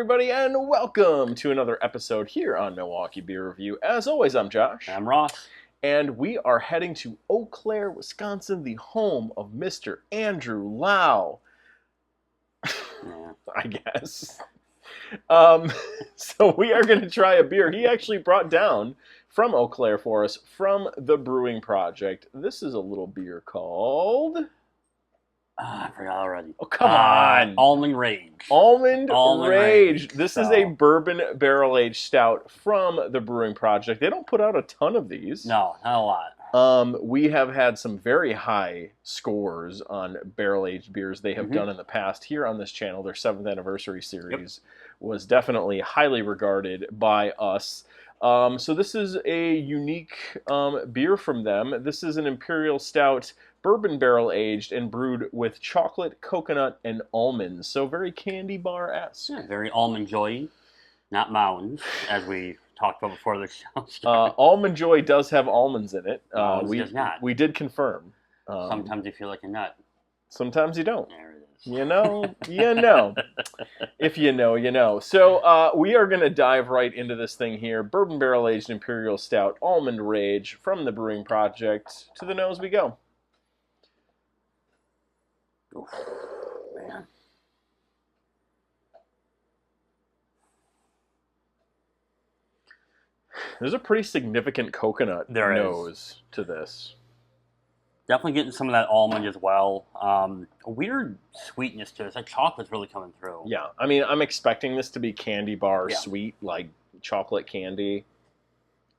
everybody, and welcome to another episode here on Milwaukee Beer Review. As always, I'm Josh. I'm Ross. And we are heading to Eau Claire, Wisconsin, the home of Mr. Andrew Lau. Yeah. I guess. So we are going to try a beer he actually brought down from Eau Claire for us from the Brewing Projekt. This is a little beer called... I forgot already. Oh, come on. Almond Rage. Almond Rage. This is a So- bourbon barrel-aged stout from the Brewing Projekt. They don't put out a ton of these. No, not a lot. We have had some very high scores on barrel-aged beers they have done in the past here on this channel. Their 7th anniversary series was definitely highly regarded by us. So this is a unique beer from them. This is an Imperial Stout, bourbon barrel-aged and brewed with chocolate, coconut, and almonds. So very candy bar-esque. Yeah, very almond joy, not mountains, as we talked about before the show started. Almond Joy does have almonds in it. Almonds does not. We did confirm. Sometimes you feel like a nut. Sometimes you don't. There it is. You know. If you know, you know. So we are going to dive right into this thing here. Bourbon barrel-aged Imperial Stout, Almond Rage from the Brewing Projekt. To the nose we go. Oof, man. There's a pretty significant coconut nose to this. Definitely getting some of that almond as well. A weird sweetness to it. It's like chocolate's really coming through. Yeah, I mean, I'm expecting this to be candy bar sweet, like chocolate candy.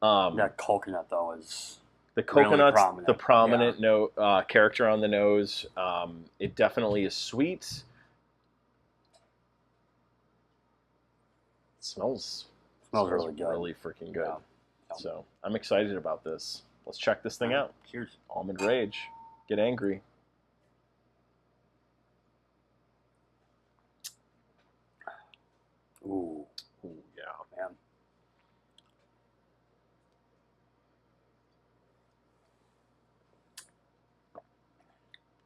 That coconut, though, is the coconut's really the prominent note character on the nose. It definitely is sweet. It smells really good. Really freaking good. Yeah. So I'm excited about this. Let's check this thing out. Cheers. Almond Rage. Get angry. Ooh, Yeah. man.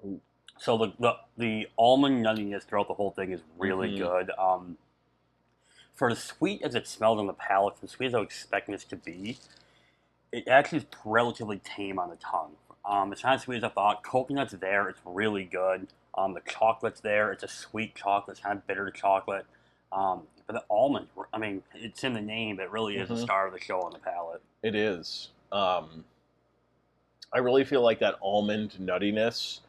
Ooh. So the almond nuttiness throughout the whole thing is really good. For as sweet as it smells on the palate, as sweet as I was expecting this to be, it actually is relatively tame on the tongue. It's not as sweet as I thought. Coconut's there. It's really good. The chocolate's there. It's a sweet chocolate. It's kind of bitter chocolate. But the almond, I mean, it's in the name. It really is the star of the show on the palate. It is. I really feel like that almond nuttiness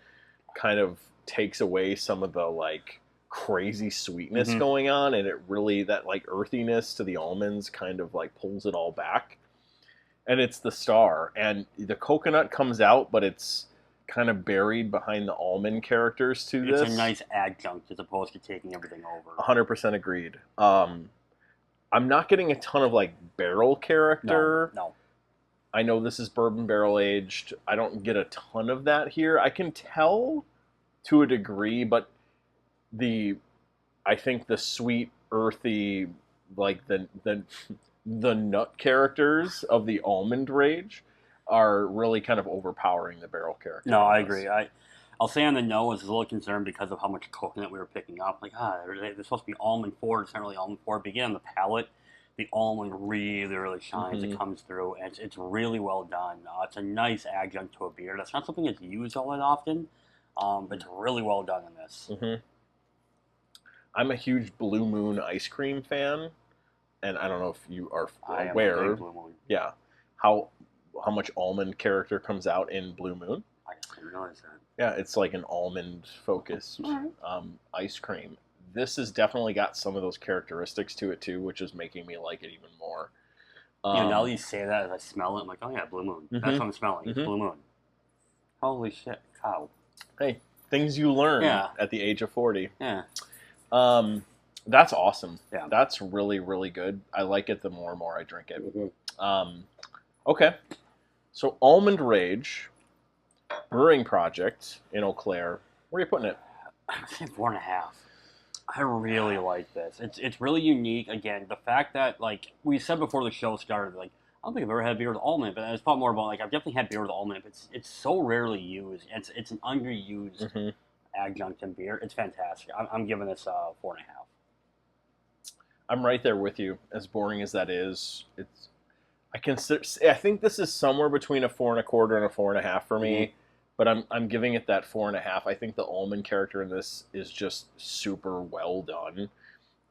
kind of takes away some of the like crazy sweetness going on, and it really, that like earthiness to the almonds kind of like pulls it all back. And it's the star, and the coconut comes out, but it's kind of buried behind the almond characters to this. It's a nice adjunct as opposed to taking everything over. 100% agreed. I'm not getting a ton of like barrel character. No. I know this is bourbon barrel aged. I don't get a ton of that here. I can tell to a degree, but I think the sweet, earthy, like the nut characters of the Almond Rage are really kind of overpowering the barrel character. No, I agree. I'll say on the nose, I was a little concerned because of how much coconut we were picking up. Like, they're supposed to be almond forward. It's not really almond forward. But again, on the palate, the almond really shines. It comes through, and it's really well done. It's a nice adjunct to a beer. That's not something that's used all that often, but it's really well done in this. I'm a huge Blue Moon ice cream fan, and I don't know if you are aware. I am a big Blue Moon. Yeah, how much almond character comes out in Blue Moon? I didn't realize that. Yeah, it's like an almond-focused ice cream. This has definitely got some of those characteristics to it too, which is making me like it even more. Now that you say that, as I smell it, I'm like, oh yeah, Blue Moon. That's what I'm smelling. It's Blue Moon. Holy shit, cow. Hey, things you learn at the age of 40. Yeah. That's awesome. Yeah. That's really, really good. I like it the more and more I drink it. Okay. So Almond Rage, Brewing Projekt in Eau Claire. Where are you putting it? I'm saying 4.5. I really like this. It's really unique. Again, the fact that, like we said before the show started, like I don't think I've ever had beer with almond, but it's probably more about like I've definitely had beer with almond, but it's so rarely used. It's an underused adjunct in beer. It's fantastic. I'm giving this 4.5. I'm right there with you. As boring as that is, I think this is somewhere between a 4.25 and a 4.5 for me, but I'm giving it that 4.5. I think the almond character in this is just super well done.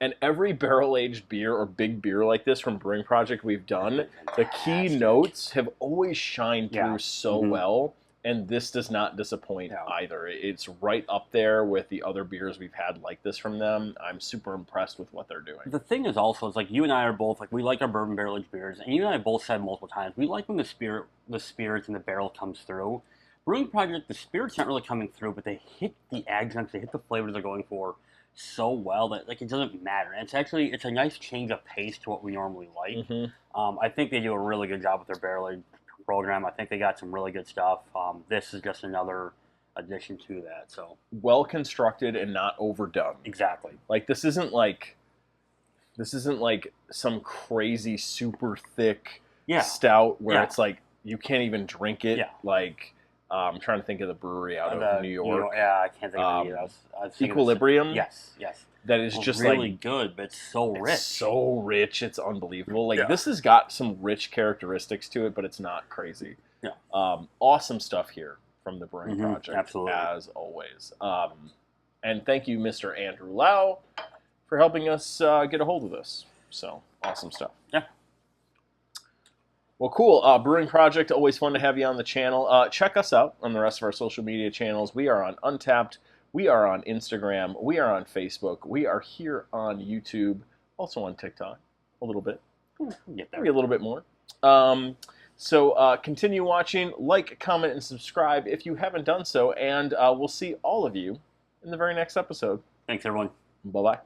And every barrel-aged beer or big beer like this from Brewing Projekt we've done, the key notes have always shined through so well, and this does not disappoint either. It's right up there with the other beers we've had like this from them. I'm super impressed with what they're doing. The thing is also, it's like you and I are both, like, we like our bourbon barrel-aged beers, and you and I both said multiple times, we like when the spirits in the barrel comes through. Brewing Projekt, the spirits aren't really coming through, but they hit the adjuncts, they hit the flavors they're going for so well that, like, it doesn't matter. And it's a nice change of pace to what we normally like. I think they do a really good job with their barrel aged program. I think they got some really good stuff. This is just another addition to that. So well constructed and not overdone. Exactly. Like this isn't like some crazy super thick stout where it's like you can't even drink it. Like I'm trying to think of the brewery out of New York. I can't think of it either. Equilibrium. Yes. That is just really good, but it's so rich. It's so rich, it's unbelievable. Like this has got some rich characteristics to it, but it's not crazy. Awesome stuff here from the Brewing Projekt, absolutely, as always. And thank you, Mr. Andrew Lau, for helping us get a hold of this. So awesome stuff. Well, cool. Brewing Projekt, always fun to have you on the channel. Check us out on the rest of our social media channels. We are on Untappd. We are on Instagram. We are on Facebook. We are here on YouTube. Also on TikTok, a little bit. Maybe a little bit more. So continue watching. Like, comment, and subscribe if you haven't done so. And we'll see all of you in the very next episode. Thanks, everyone. Bye-bye.